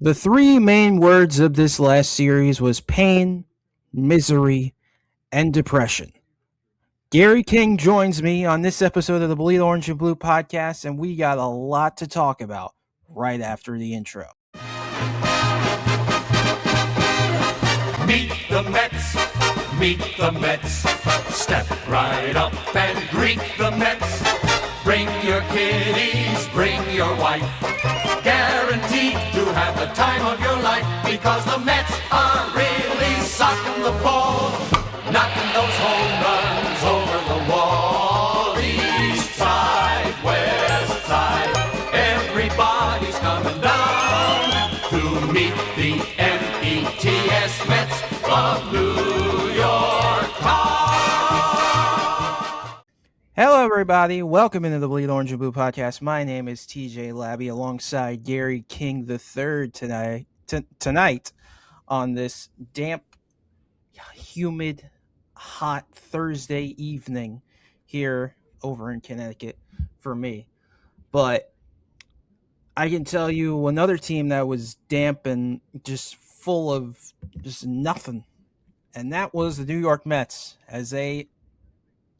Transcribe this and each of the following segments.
The three main words of this last series was pain, misery, and depression. Gary King joins me on this episode of the Bleed Orange and Blue podcast, and we got a lot to talk about right after the intro. Meet the Mets, meet the Mets. Step right up and greet the Mets. Bring your kiddies, bring your wife. Guaranteed to have the time of your life because the Mets are really socking the ball, knocking those home runs over the wall. East side, west side, everybody's coming down to meet the METS Mets of New York Town. Hello, everybody. Welcome into the Bleed Orange and Blue podcast. My name is TJ Labby alongside Gary King III tonight on this damp, humid, hot Thursday evening here over in Connecticut for me. But I can tell you another team that was damp and just full of just nothing, and that was the New York Mets, as they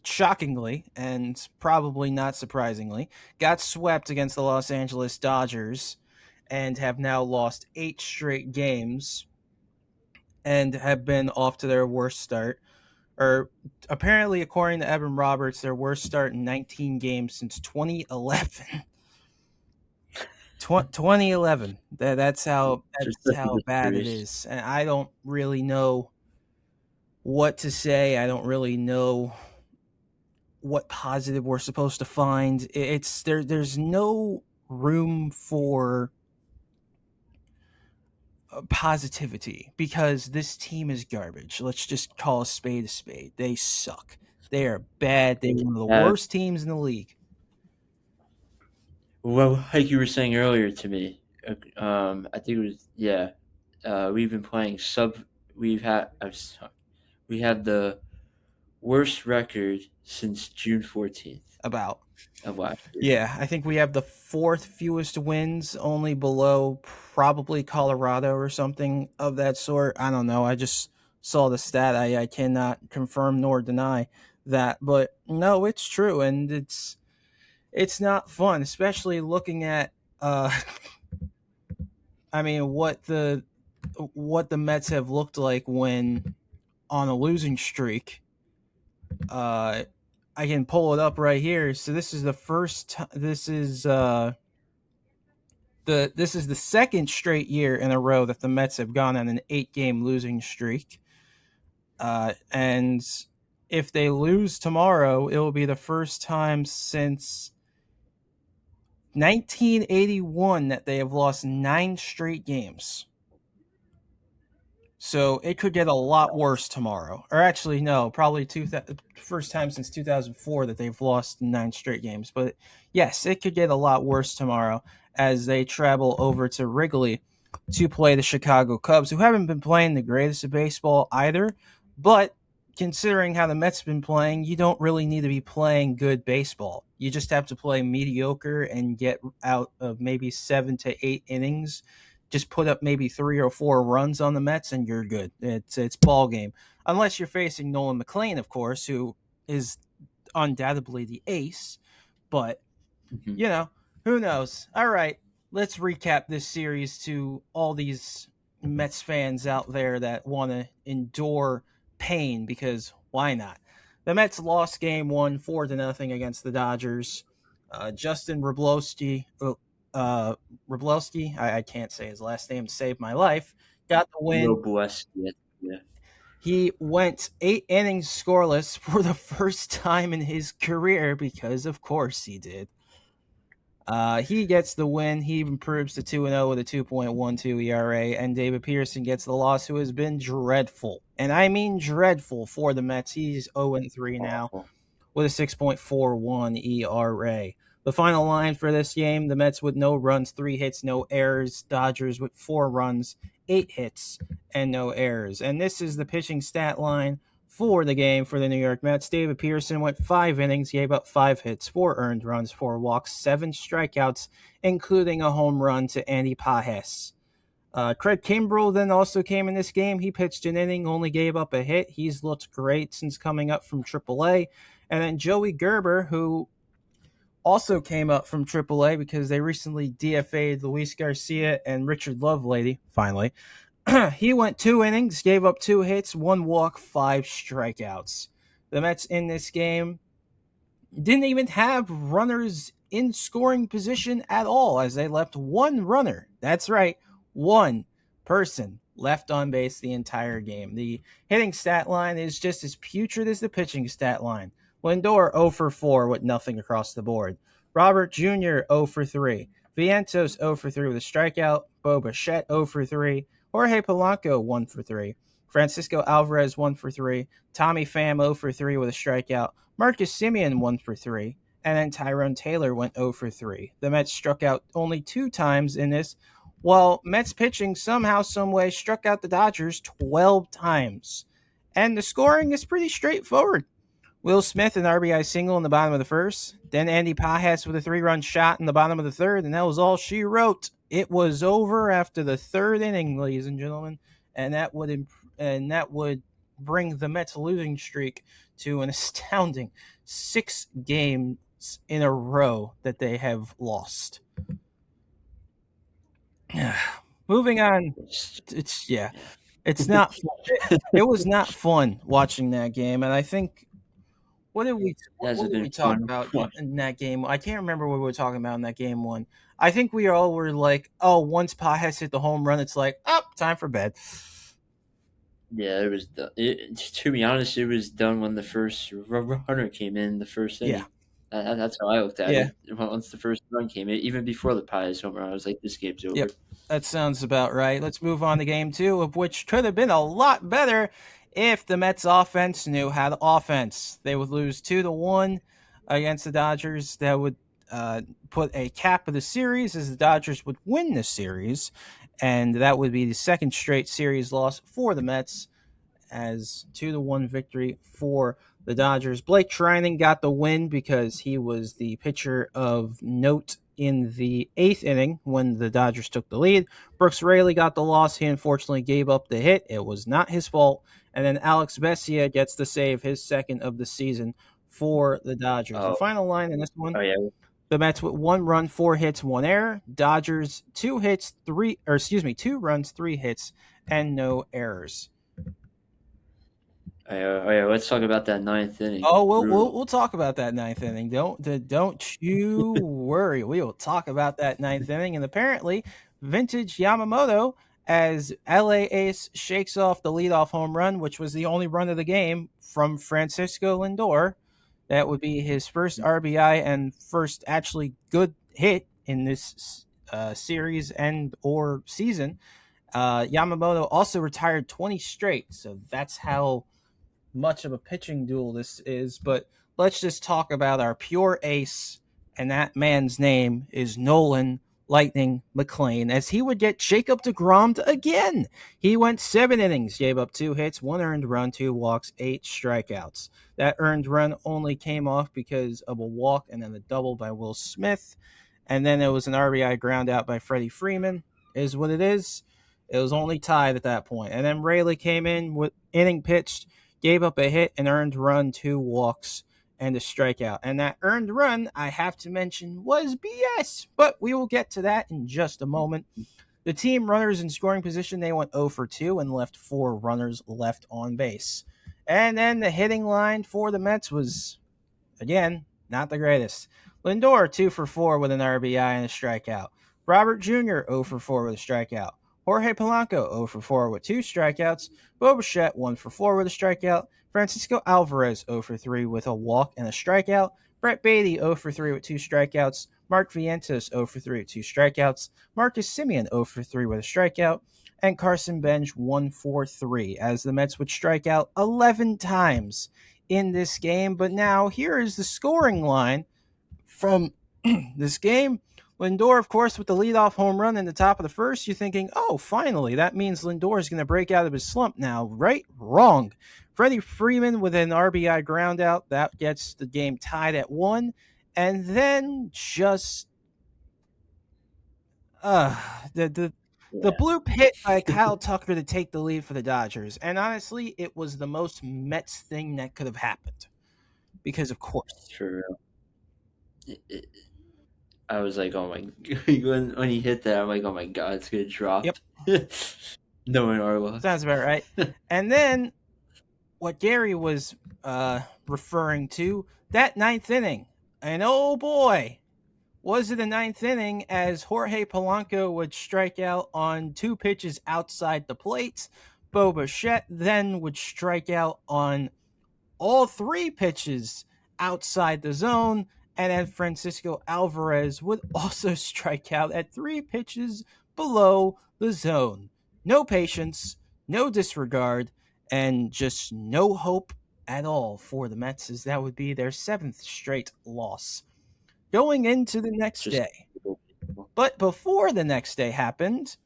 shockingly and probably not surprisingly got swept against the Los Angeles Dodgers and have now lost 8 straight games and have been off to their worst start, or apparently according to Evan Roberts, their worst start in 19 games since 2011. 2011. That's how bad it is. And I don't really know what to say. I don't really know what positive we're supposed to find. It's there's no room for positivity because this team is garbage. Let's just call a spade a spade. They suck. They are bad. They're one of the worst teams in the league. Well, like you were saying earlier to me, I think it was we've been playing we had the worst record since June 14th About of last year. Yeah, I think we have the 4th fewest wins, only below probably Colorado or something of that sort. I don't know. I just saw the stat. I cannot confirm nor deny that, but no, it's true, and it's not fun, especially looking at I mean what the Mets have looked like when on a losing streak. I can pull it up right here. So this is the first. This is the second straight year in a row that the Mets have gone on an 8-game losing streak. And if they lose tomorrow, it will be the first time since 1981 that they have lost 9 straight games. So it could get a lot worse tomorrow. Or actually, no, probably first time since 2004 that they've lost 9 straight games. But yes, it could get a lot worse tomorrow as they travel over to Wrigley to play the Chicago Cubs, who haven't been playing the greatest of baseball either. But considering how the Mets have been playing, you don't really need to be playing good baseball. You just have to play mediocre and get out of maybe 7 to 8 innings. Just put up maybe 3 or 4 runs on the Mets and you're good. It's ball game. Unless you're facing Nolan McLean, of course, who is undoubtedly the ace. But, who knows? All right, let's recap this series to all these Mets fans out there that want to endure pain, because why not? The Mets lost game 1 4-0 against the Dodgers. Justin Wroblewski, I can't say his last name to save my life, got the win. Yeah. He went 8 innings scoreless for the first time in his career, because of course he did. He gets the win. He improves to 2-0 with a 2.12 ERA, and David Peterson gets the loss, who has been dreadful. And I mean dreadful for the Mets. He's 0-3 now with a 6.41 ERA. The final line for this game, the Mets with no runs, 3 hits, no errors. Dodgers with 4 runs, 8 hits, and no errors. And this is the pitching stat line for the game for the New York Mets. David Peterson went 5 innings, gave up 5 hits, 4 earned runs, 4 walks, 7 strikeouts, including a home run to Andy Pages. Craig Kimbrell then also came in this game. He pitched an inning, only gave up a hit. He's looked great since coming up from AAA. And then Joey Gerber, who also came up from AAA because they recently DFA'd Luis Garcia and Richard Lovelady, finally. He went 2 innings, gave up 2 hits, 1 walk, 5 strikeouts. The Mets in this game didn't even have runners in scoring position at all, as they left 1 runner. That's right, 1 person left on base the entire game. The hitting stat line is just as putrid as the pitching stat line. Lindor 0 for 4 with nothing across the board. Robert Jr. 0 for 3. Vientos 0 for 3 with a strikeout. Bo Bichette 0 for 3. Jorge Polanco 1 for 3. Francisco Alvarez 1 for 3. Tommy Pham 0 for 3 with a strikeout. Marcus Semien 1 for 3. And then Tyrone Taylor went 0 for 3. The Mets struck out only 2 times in this, while Mets pitching somehow, someway struck out the Dodgers 12 times. And the scoring is pretty straightforward. Will Smith an RBI single in the bottom of the first. Then Andy Pajas with a 3-run shot in the bottom of the third, and that was all she wrote. It was over after the 3rd inning, ladies and gentlemen, and that would bring the Mets losing streak to an astounding 6 games in a row that they have lost. Moving on, it's not fun. It was not fun watching that game, and I think what did we talk about in that game? I can't remember what we were talking about in that game 1. I think we all were like, oh, once Pajas hit the home run, it's like, oh, time for bed. Yeah, it was done. To be honest, it was done when the first runner came in the first inning. Yeah. That's how I looked at it. Once the first run came in, even before the Pies home run, I was like, this game's over. Yep, that sounds about right. Let's move on to game 2, of which could have been a lot better if the Mets offense knew how to offense. They would lose 2-1 against the Dodgers. That would put a cap of the series, as the Dodgers would win the series, and that would be the 2nd straight series loss for the Mets, as 2-1 victory for the Dodgers. Blake Trinan got the win because he was the pitcher of note in the 8th inning when the Dodgers took the lead. Brooks Raley got the loss. He unfortunately gave up the hit. It was not his fault. And then Alex Vesia gets the save, his 2nd of the season for the Dodgers. The final line in this one, the Mets with 1 run, 4 hits, 1 error. Dodgers 2 runs, 3 hits, and no errors. Let's talk about that 9th inning. Oh, we'll talk about that 9th inning. Don't you worry. We will talk about that 9th inning. And apparently, vintage Yamamoto, as LA Ace shakes off the leadoff home run, which was the only run of the game from Francisco Lindor. That would be his first RBI and first actually good hit in this series and or season. Yamamoto also retired 20 straight, so that's how much of a pitching duel this is. But let's just talk about our pure ace, and that man's name is Nolan Lightning McLean, as he would get Jacob deGrom again. He went 7 innings, gave up 2 hits, 1 earned run, 2 walks, 8 strikeouts. That earned run only came off because of a walk and then a double by Will Smith, and then it was an RBI ground out by Freddie Freeman, is what it is. It was only tied at that point. And then Raley came in with inning pitched, gave up a hit, an earned run, 2 walks, and a strikeout. And that earned run, I have to mention, was BS, but we will get to that in just a moment. The team runners in scoring position, they went 0 for 2 and left 4 runners left on base. And then the hitting line for the Mets was, again, not the greatest. Lindor, 2 for 4 with an RBI and a strikeout. Robert Jr., 0 for 4 with a strikeout. Jorge Polanco, 0 for 4 with 2 strikeouts. Bo Bichette, 1 for 4 with a strikeout. Francisco Alvarez, 0 for 3 with a walk and a strikeout. Brett Baty, 0 for 3 with 2 strikeouts. Mark Vientos, 0 for 3 with 2 strikeouts. Marcus Semien, 0 for 3 with a strikeout. And Carson Bench, 1 for 3, as the Mets would strike out 11 times in this game. But now, here is the scoring line from this game. Lindor, of course, with the leadoff home run in the top of the first. You're thinking, oh, finally, that means Lindor is going to break out of his slump now, right? Wrong. Freddie Freeman with an RBI ground out. That gets the game tied at 1. And then just the The Yeah, bloop hit by Kyle Tucker to take the lead for the Dodgers, and honestly, it was the most Mets thing that could have happened. Because of course, for real. I was like, oh my, when he hit that, I'm like, oh my god, it's gonna drop. yep, Knowing our luck. sounds about right. And then what Gary was referring to, that ninth inning, and oh boy, was it a ninth inning as Jorge Polanco would strike out on 2 pitches outside the plate. Bo Bichette then would strike out on all 3 pitches outside the zone. And then Francisco Alvarez would also strike out at 3 pitches below the zone. No patience, no disregard, and just no hope at all for the Mets, as that would be their 7th straight loss going into the next Just day. But before the next day happened,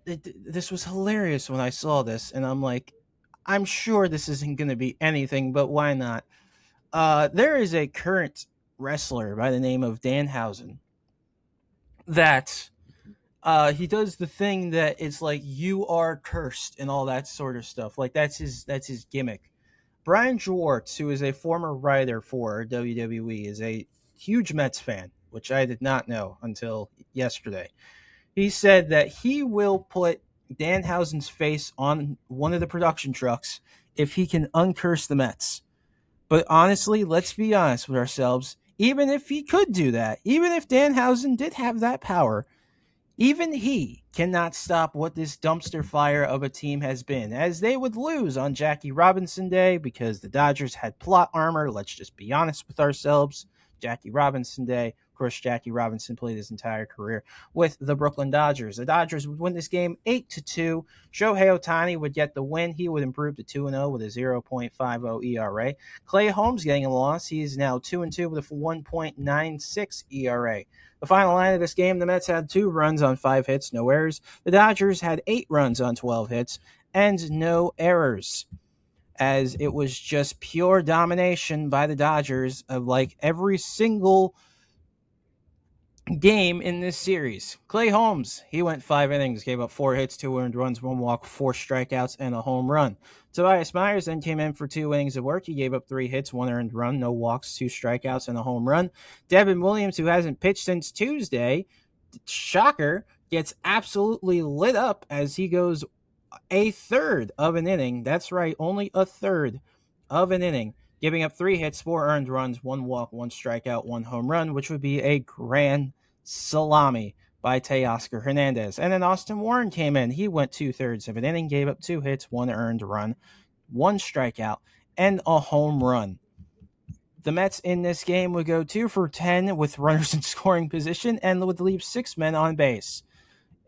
this was hilarious when I saw this, and I'm like, I'm sure this isn't going to be anything, but why not? There is a current wrestler by the name of Danhausen that he does the thing that it's like you are cursed and all that sort of stuff. Like that's his gimmick. Brian Schwartz, who is a former writer for WWE, is a huge Mets fan, which I did not know until yesterday. He said that he will put Danhausen's face on one of the production trucks if he can uncurse the Mets. But honestly, let's be honest with ourselves. Even if he could do that, even if Danhausen did have that power, even he cannot stop what this dumpster fire of a team has been, as they would lose on Jackie Robinson Day because the Dodgers had plot armor. Let's just be honest with ourselves. Jackie Robinson Day. Of course, Jackie Robinson played his entire career with the Brooklyn Dodgers. The Dodgers would win this game 8-2. Shohei Ohtani would get the win. He would improve to 2-0 with a 0.50 ERA. Clay Holmes getting a loss. He is now 2-2 with a 1.96 ERA. The final line of this game, the Mets had 2 runs on 5 hits, no errors. The Dodgers had 8 runs on 12 hits and no errors, as it was just pure domination by the Dodgers of like every single game in this series. Clay Holmes, he went 5 innings, gave up 4 hits, 2 earned runs, 1 walk, 4 strikeouts, and a home run. Tobias Myers then came in for 2 innings of work. He gave up 3 hits, 1 earned run, no walks, 2 strikeouts, and a home run. Devin Williams, who hasn't pitched since Tuesday, shocker, gets absolutely lit up as he goes a third of an inning. That's right, only a third of an inning, giving up 3 hits, 4 earned runs, 1 walk, 1 strikeout, 1 home run, which would be a grand salami by Teoscar Hernandez. And then Austin Warren came in. He went 2/3 of an inning, gave up 2 hits, 1 earned run, 1 strikeout, and a home run. The Mets in this game would go 2 for 10 with runners in scoring position and would leave 6 men on base.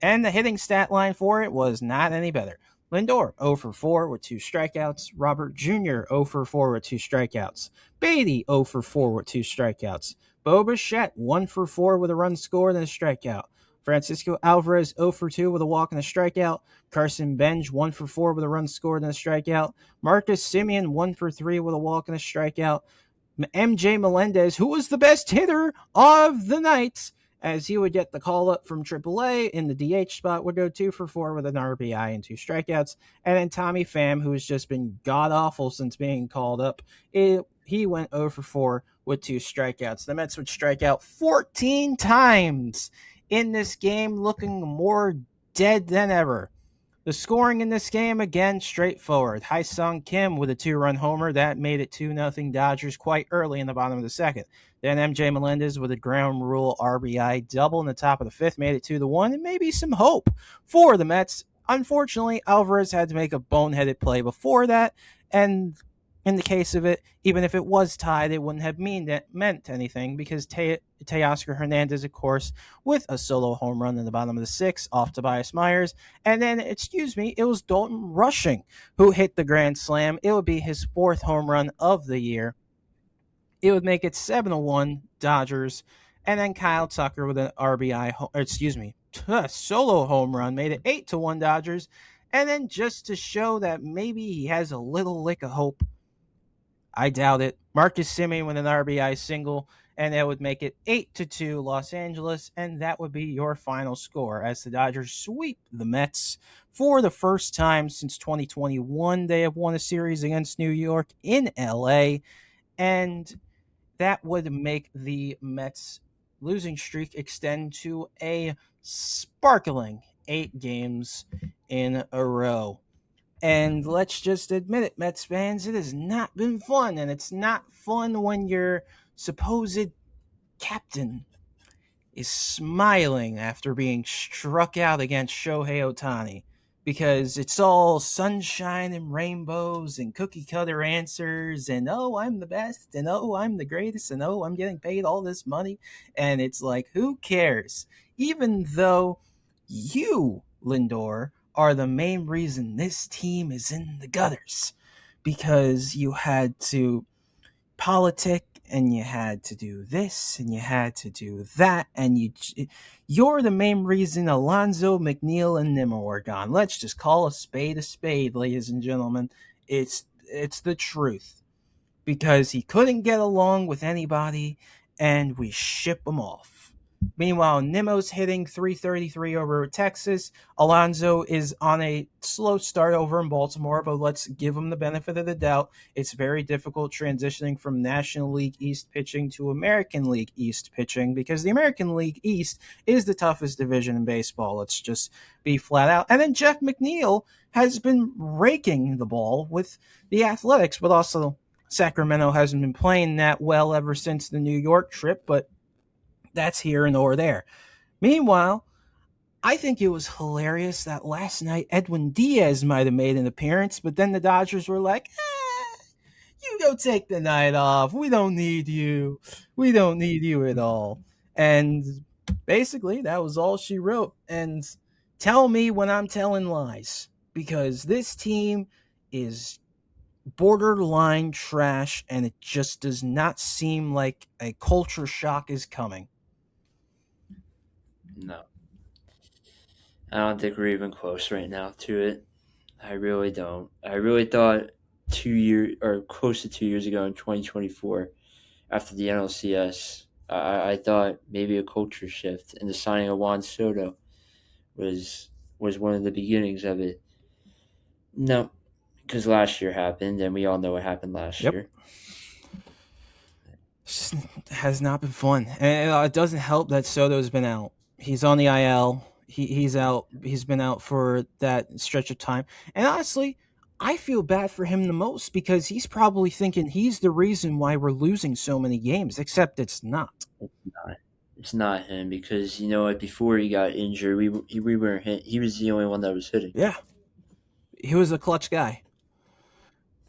And the hitting stat line for it was not any better. Lindor, 0 for 4 with 2 strikeouts. Robert Jr., 0 for 4 with 2 strikeouts. Beatty, 0 for 4 with 2 strikeouts. Bo Bichette, 1 for 4 with a run scored and a strikeout. Francisco Alvarez, 0 for 2 with a walk and a strikeout. Carson Benj, 1 for 4 with a run scored and a strikeout. Marcus Semien, 1 for 3 with a walk and a strikeout. MJ Melendez, who was the best hitter of the night, as he would get the call up from AAA in the DH spot, would go 2 for 4 with an RBI and 2 strikeouts. And then Tommy Pham, who has just been god-awful since being called up, he went 0 for 4 with 2 strikeouts. The Mets would strike out 14 times in this game, looking more dead than ever. The scoring in this game, again, straightforward. Hai-Sung Kim with a 2-run homer. That made it 2-0 Dodgers quite early in the bottom of the second. Then MJ Melendez with a ground rule RBI double in the top of the 5th made it 2-1, and maybe some hope for the Mets. Unfortunately, Alvarez had to make a boneheaded play before that, and in the case of it, even if it was tied, it wouldn't have meant anything because Teoscar Hernandez, of course, with a solo home run in the bottom of the 6th off Tobias Myers. And then, it was Dalton Rushing who hit the grand slam. It would be his 4th home run of the year. It would make it 7-1 Dodgers. And then Kyle Tucker with an solo home run made it 8-1 Dodgers. And then just to show that maybe he has a little lick of hope, I doubt it, Marcus Semien with an RBI single, and that would make it 8-2 Los Angeles, and that would be your final score as the Dodgers sweep the Mets for the first time since 2021. They have won a series against New York in LA, and that would make the Mets losing streak extend to a sparkling 8 games in a row. And let's just admit it, Mets fans, it has not been fun. And it's not fun when your supposed captain is smiling after being struck out against Shohei Ohtani, because it's all sunshine and rainbows and cookie cutter answers and oh, I'm the best and oh, I'm the greatest and oh, I'm getting paid all this money. And it's like, who cares? Even though you, Lindor, are the main reason this team is in the gutters, because you had to politic and you had to do this and you had to do that, and you're the main reason Alonso, McNeil, and Nimmo are gone. Let's just call a spade, ladies and gentlemen. It's the truth, because he couldn't get along with anybody, and we ship him off. Meanwhile, Nimmo's hitting 333 over Texas. Alonso is on a slow start over in Baltimore, but let's give him the benefit of the doubt. It's very difficult transitioning from National League East pitching to American League East pitching, because the American League East is the toughest division in baseball. Let's just be flat out. And then Jeff McNeil has been raking the ball with the Athletics, but also Sacramento hasn't been playing that well ever since the New York trip, but that's here nor there. Meanwhile, I think it was hilarious that last night Edwin Diaz might have made an appearance, but then the Dodgers were like, you go take the night off. We don't need you. We don't need you at all. And basically, that was all she wrote. And tell me when I'm telling lies, because this team is borderline trash, and it just does not seem like a culture shock is coming. No, I don't think we're even close right now to it. I really don't. I really thought 2 years or close to 2 years ago in 2024, after the NLCS, I thought maybe a culture shift and the signing of Juan Soto was was one of the beginnings of it. No, because last year happened, and we all know what happened last Yep. year. Just has not been fun. And it doesn't help that Soto's been out. He's on the IL. He's out. He's been out for that stretch of time. And honestly, I feel bad for him the most, because he's probably thinking he's the reason why we're losing so many games, except it's not. It's not. It's not him because you know what? Before he got injured, we weren't hit. He was the only one that was hitting. Yeah. He was a clutch guy.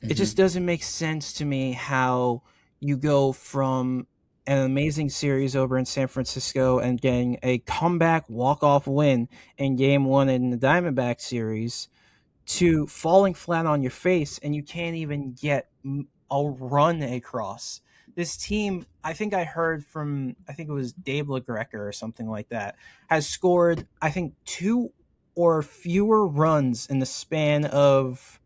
It just Mm-hmm. doesn't make sense to me how you go from an amazing series over in San Francisco and getting a comeback walk-off win in game one in the Diamondback series to falling flat on your face, and you can't even get a run across. This team, I think I heard from, I think it was Dave LaGreca or something like that, has scored, I think, 2 or fewer runs in the span of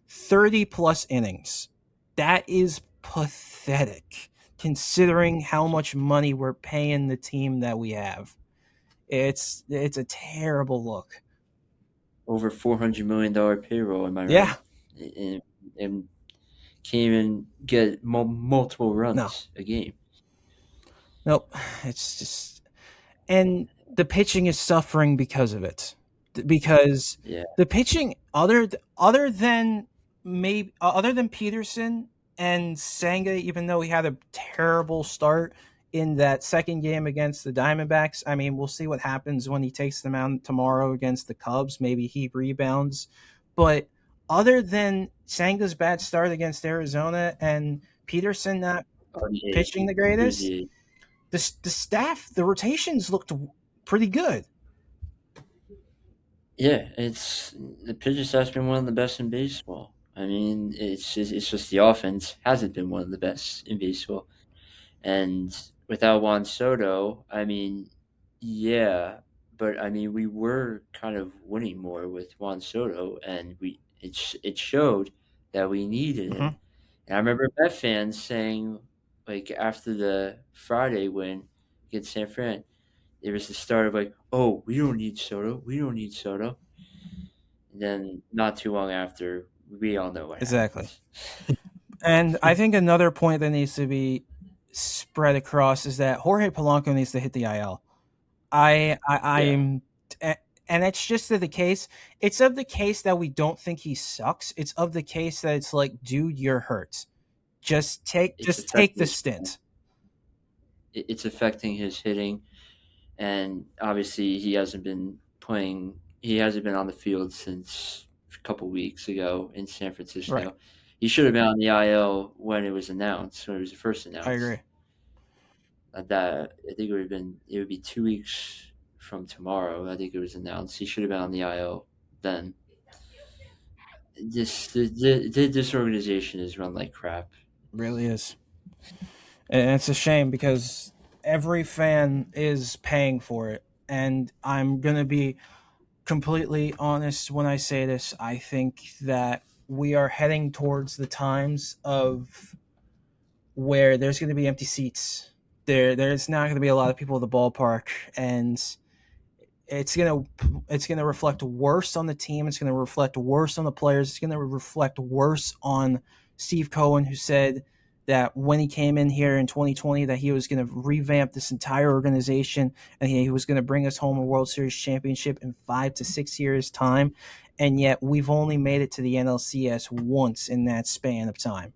30 plus innings. That is pathetic, considering how much money we're paying the team that we have. It's a terrible look. Over $400 million payroll. Am I Yeah. right? And can't even get multiple runs No. a game. Nope. It's just, and the pitching is suffering because of it. Because Yeah. the pitching, other than Peterson and Senga, even though he had a terrible start in that second game against the Diamondbacks, I mean, we'll see what happens when he takes them out tomorrow against the Cubs. Maybe he rebounds. But other than Senga's bad start against Arizona and Peterson not pitching the greatest, RGA. the staff, the rotations looked pretty good. Yeah, it's the pitching staff's been one of the best in baseball. I mean, it's just the offense hasn't been one of the best in baseball. And without Juan Soto, I mean, yeah, but I mean, we were kind of winning more with Juan Soto, and it showed that we needed him. Mm-hmm. And I remember Met fans saying, like after the Friday win against San Fran, there was the start of like, oh, we don't need Soto, we don't need Soto. And then not too long after, we all know what Exactly. happens. And I think another point that needs to be spread across is that Jorge Polanco needs to hit the IL. Yeah, I'm, and it's just of the case. It's of the case that we don't think he sucks. It's of the case that it's like, dude, you're hurt. it's Just take affecting the his stint. it's affecting his hitting, and obviously he hasn't been playing. He hasn't been on the field since a couple weeks ago in San Right. Francisco. He should have been on the IL when it was announced, when it was first I agree. announced. That I think it would be 2 weeks from tomorrow. I think it was announced. He should have been on the IL then. This organization is run like crap. Really is. And it's a shame because every fan is paying for it. And I'm going to be completely honest when I say this. I think that we are heading towards the times of where there's going to be empty seats. There's not going to be a lot of people at the ballpark, and it's gonna reflect worse on the team. It's gonna reflect worse on the players. It's gonna reflect worse on Steve Cohen, who said that when he came in here in 2020 that he was going to revamp this entire organization and he was going to bring us home a World Series championship in 5 to 6 years time, and yet we've only made it to the NLCS once in that span of time.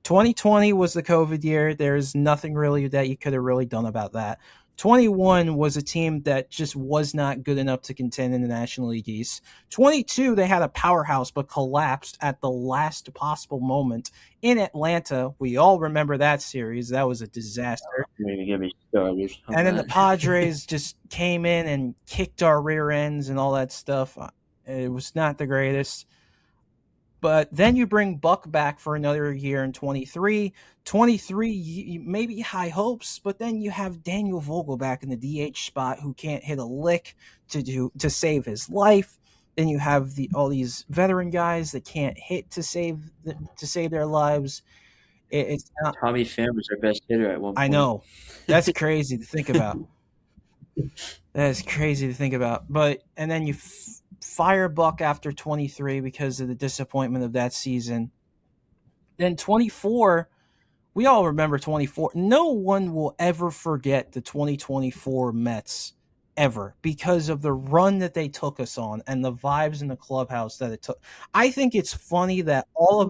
2020 was the COVID year. There's nothing really that you could have really done about that. 21 was a team that just was not good enough to contend in the National League East. 22, they had a powerhouse but collapsed at the last possible moment in Atlanta. We all remember that series. That was a disaster. Maybe get me started on And then the that. Padres just came in and kicked our rear ends and all that stuff. It was not the greatest. But then you bring Buck back for another year in 23. 23, maybe high hopes, but then you have Daniel Vogel back in the DH spot who can't hit a lick to save his life. Then you have all these veteran guys that can't hit to save their lives. It's not. Tommy Pham was our best hitter at one I point. know that's crazy to think about. That is crazy to think about. But and then you fire Buck after 23 because of the disappointment of that season. Then 24, we all remember 24. No one will ever forget the 2024 Mets ever because of the run that they took us on and the vibes in the clubhouse that it took. I think it's funny that all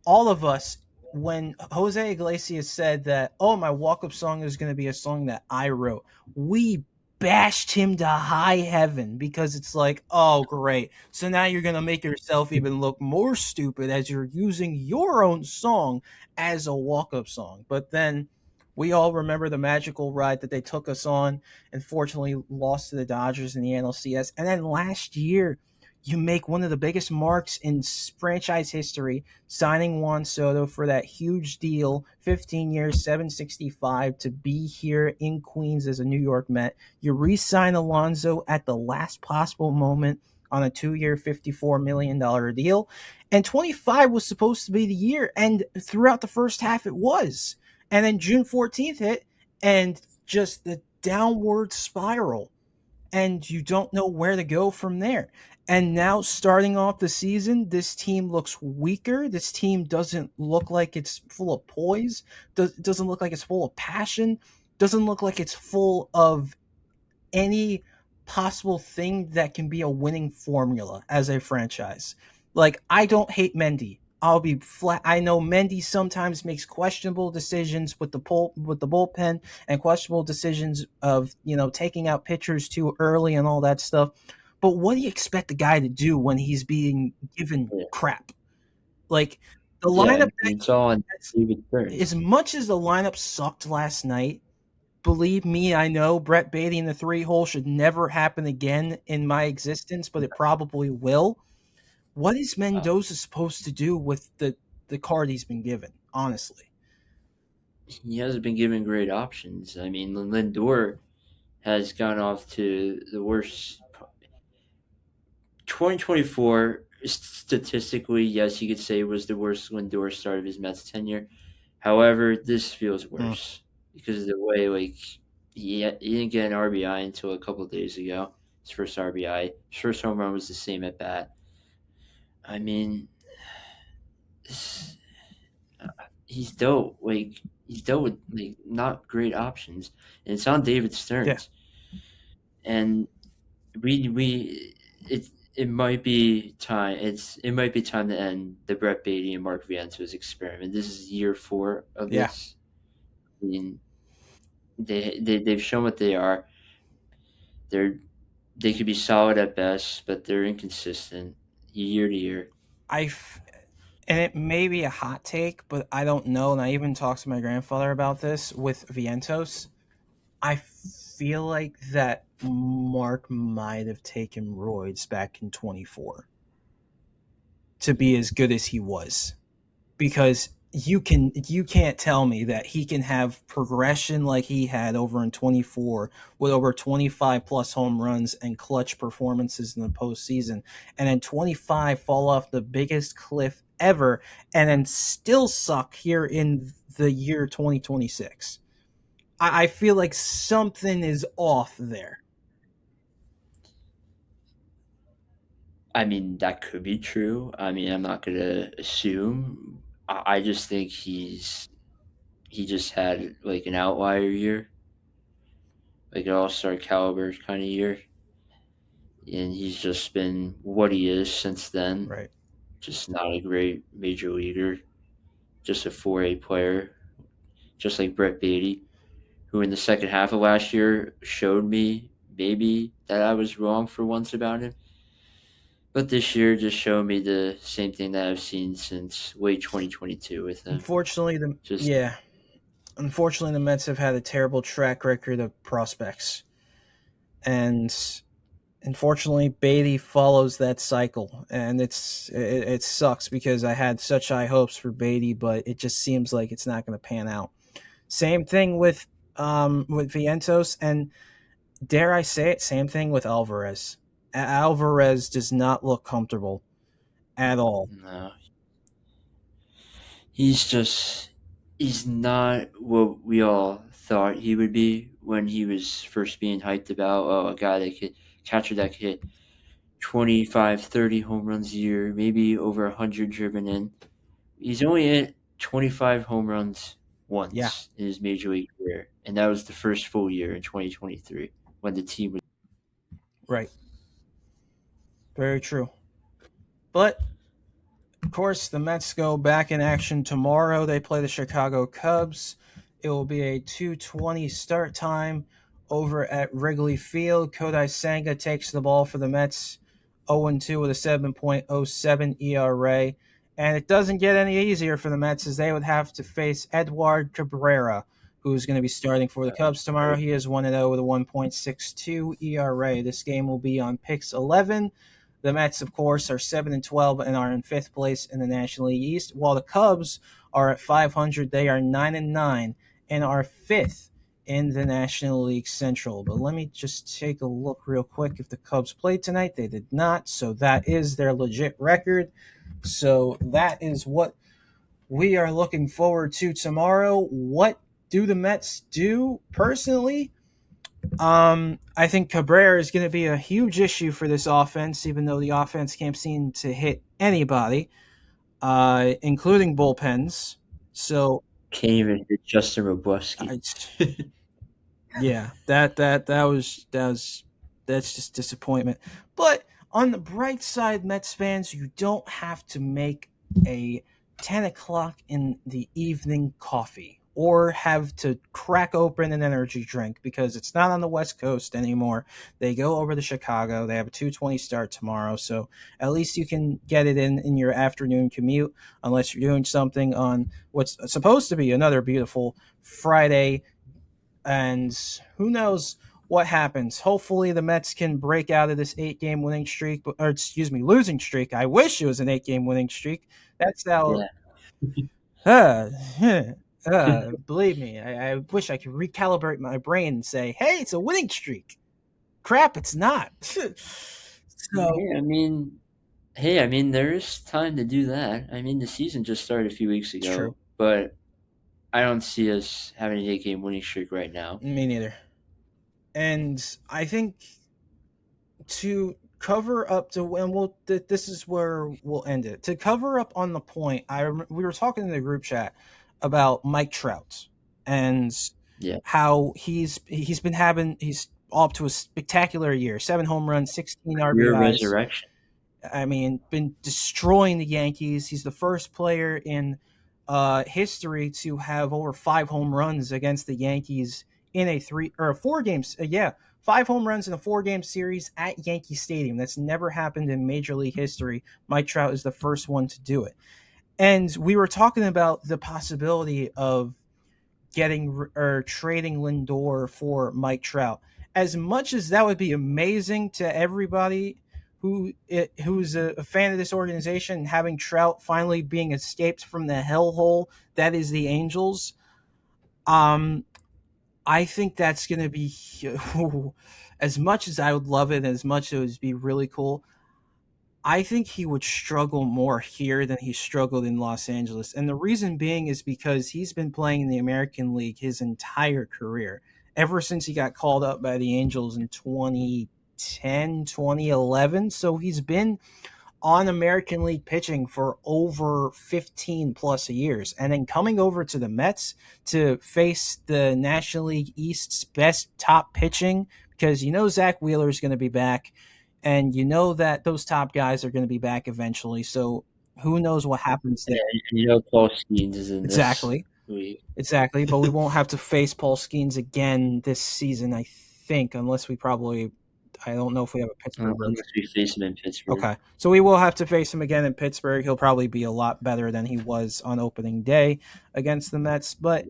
of us, when Jose Iglesias said that, oh, my walk-up song is going to be a song that I wrote, we bashed him to high heaven because it's like, oh, great. So now you're going to make yourself even look more stupid as you're using your own song as a walk-up song. But then we all remember the magical ride that they took us on and fortunately lost to the Dodgers in the NLCS. And then last year, you make one of the biggest marks in franchise history, signing Juan Soto for that huge deal, 15 years, 765 to be here in Queens as a New York Met. You re-sign Alonso at the last possible moment on a 2-year, $54 million deal. And 25 was supposed to be the year, and throughout the first half it was. And then June 14th hit, and just the downward spiral, and you don't know where to go from there. And now, starting off the season, this team looks weaker. This team doesn't look like it's full of poise. Doesn't look like it's full of passion. Doesn't look like it's full of any possible thing that can be a winning formula as a franchise. Like, I don't hate Mendy. I'll be flat. I know Mendy sometimes makes questionable decisions with the bullpen and questionable decisions of taking out pitchers too early and all that stuff. But what do you expect the guy to do when he's being given Yeah, crap? Like the yeah, lineup, it's all on David as Burns. much as the lineup sucked last night, believe me, I know Brett Beatty in the 3-hole should never happen again in my existence, but it probably will. What is Mendoza supposed to do with the card he's been given? Honestly, He hasn't been given great options. I mean, Lindor has gone off to the worst. 2024, statistically, yes, you could say was the worst Lindor start of his Mets tenure. However, this feels Mm, worse because of the way he didn't get an RBI until a couple of days ago. His first RBI, his first home run was the same at bat. I mean, this, he's dealt he's dealt with not great options, and it's on David yeah, Stearns. And we it it might be time. It might be time to end the Brett Beatty and Mark Vientos experiment. This is year 4 of yeah. this. I mean, they've shown what they are. They're they could be solid at best, but they're inconsistent year to year. I f- and it may be a hot take, but I don't know. And I even talked to my grandfather about this with Vientos. I feel like that Mark might have taken roids back in 24 to be as good as he was, because you can't tell me that he can have progression like he had over in 24 with over 25 plus home runs and clutch performances in the postseason, and then 25 fall off the biggest cliff ever, and then still suck here in the year 2026. I feel like something is off there. I mean, that could be true. I mean, I'm not gonna assume. I just think he just had like an outlier year, like an all-star caliber kind of year, and he's just been what he is since then. Right. Just not a great major leaguer, just a 4A player, just like Brett Beatty, who in the second half of last year showed me maybe that I was wrong for once about him. But this year just showed me the same thing that I've seen since late 2022 with him. Unfortunately, the Just yeah, unfortunately the Mets have had a terrible track record of prospects, and unfortunately Beatty follows that cycle, and it sucks because I had such high hopes for Beatty, but it just seems like it's not going to pan out. Same thing with Vientos, and dare I say it, same thing with Alvarez. Alvarez does not look comfortable at all. no, he's not what we all thought he would be when he was first being hyped about. Oh, a guy that could catcher that could hit 25, 30 home runs a year, maybe over 100 driven in. He's only hit 25 home runs Yeah, once in his major league career, and that was the first full year in 2023 when the team was. right. Very true. But of course, the Mets go back in action tomorrow. They play the Chicago Cubs. It will be a 2:20 start time over at Wrigley Field. Kodai Senga takes the ball for the Mets, 0-2 with a 7.07 ERA. And it doesn't get any easier for the Mets, as they would have to face Edward Cabrera, who's going to be starting for the Cubs tomorrow. He is 1-0 with a 1.62 ERA. This game will be on Pix 11. The Mets, of course, are 7-12 and are in fifth place in the National League East, while the Cubs are at 500. They are 9-9 and are fifth in the National League Central. But let me just take a look real quick if the Cubs played tonight. They did not, so that is their legit record. So that is what we are looking forward to tomorrow. What do the Mets do? Personally, I think Cabrera is going to be a huge issue for this offense, even though the offense can't seem to hit anybody, including bullpens. So, Can't even hit Justin Robleski. I, yeah, that's just disappointment. But on the bright side, Mets fans, you don't have to make a 10 o'clock in the evening coffee or have to crack open an energy drink, because it's not on the West Coast anymore. They go over to Chicago. They have a 2:20 start tomorrow, so at least you can get it in your afternoon commute, unless you're doing something on what's supposed to be another beautiful Friday. And who knows what happens. Hopefully the Mets can break out of this 8-game winning streak, or excuse me, losing streak. I wish it was an 8-game winning streak. That's how. Yeah. Uh, believe me, I wish I could recalibrate my brain and say, "Hey, it's a winning streak." Crap, it's not. So Yeah, hey, I mean, there is time to do that. I mean, the season just started a few weeks it's ago, true. but I don't see us having an 8-game winning streak right now. Me neither. And I think to cover up to, and this is where we'll end it. To cover up on the point, we were talking in the group chat about Mike Trout and how he's off to a spectacular year. 7 home runs, 16 RBIs. Your resurrection. I mean, been destroying the Yankees. He's the first player in history to have over 5 home runs against the Yankees in a 4 games. 5 home runs in a 4-game series at Yankee Stadium. That's never happened in Major League history. Mike Trout is the first one to do it. And we were talking about the possibility of getting or trading Lindor for Mike Trout. As much as that would be amazing to everybody who's a fan of this organization, having Trout finally being escaped from the hellhole that is the Angels, I think that's going to be, as much as I would love it, as much as it would be really cool, I think he would struggle more here than he struggled in Los Angeles. And the reason being is because he's been playing in the American League his entire career, ever since he got called up by the Angels in 2010, 2011. So he's been on American League pitching for over 15 plus years. And then coming over to the Mets to face the National League East's best top pitching, because Zach Wheeler is going to be back, and that those top guys are going to be back eventually. So who knows what happens there. Paul Skeens is in exactly. This week. Exactly, but we won't have to face Paul Skeens again this season, I think, unless I don't know if we have a Pittsburgh. Unless we face him in Pittsburgh. Okay, so we will have to face him again in Pittsburgh. He'll probably be a lot better than he was on opening day against the Mets. But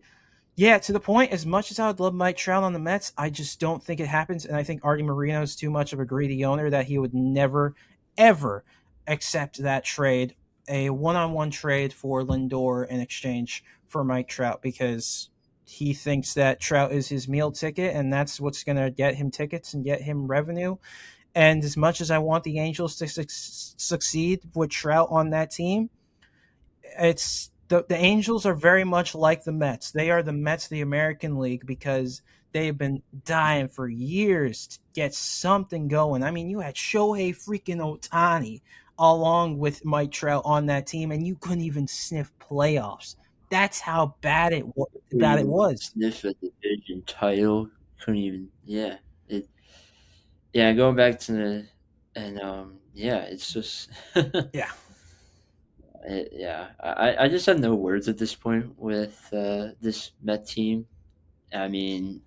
yeah, to the point, as much as I would love Mike Trout on the Mets, I just don't think it happens. And I think Artie Moreno is too much of a greedy owner that he would never, ever accept that trade, a one-on-one trade for Lindor in exchange for Mike Trout, because he thinks that Trout is his meal ticket, and that's what's going to get him tickets and get him revenue. And as much as I want the Angels to succeed with Trout on that team, it's the Angels are very much like the Mets. They are the Mets of the American League because they've been dying for years to get something going. I mean, you had Shohei freaking Ohtani along with Mike Trout on that team, and you couldn't even sniff playoffs. That's how bad it was. Sniff at the division title. Couldn't even. Going back to it's just. Yeah. I just have no words at this point with this Met team. I mean,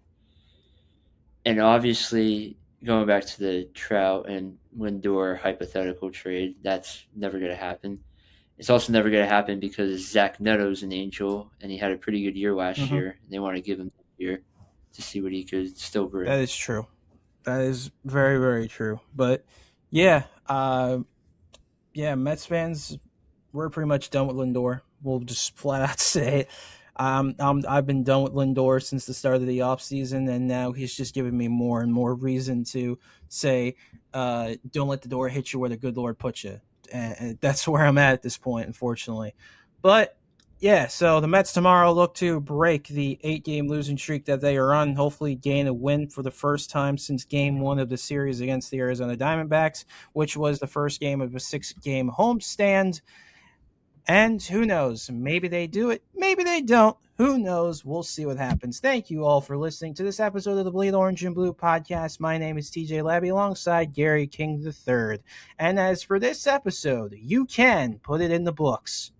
and obviously going back to the Trout and Lindor hypothetical trade, that's never going to happen. It's also never going to happen because Zach Neto's an Angel, and he had a pretty good year last year. And they want to give him this year to see what he could still bring. That is true. That is very, very true. But yeah, Mets fans, we're pretty much done with Lindor. We'll just flat out say it. I've been done with Lindor since the start of the offseason, and now he's just giving me more and more reason to say, don't let the door hit you where the good Lord put you. And that's where I'm at this point, unfortunately. But yeah, so the Mets tomorrow look to break the 8-game losing streak that they are on, hopefully gain a win for the first time since Game 1 of the series against the Arizona Diamondbacks, which was the first game of a 6-game homestand. And who knows? Maybe they do it. Maybe they don't. Who knows? We'll see what happens. Thank you all for listening to this episode of the Bleed Orange and Blue podcast. My name is TJ Labby alongside Gary King III. And as for this episode, you can put it in the books.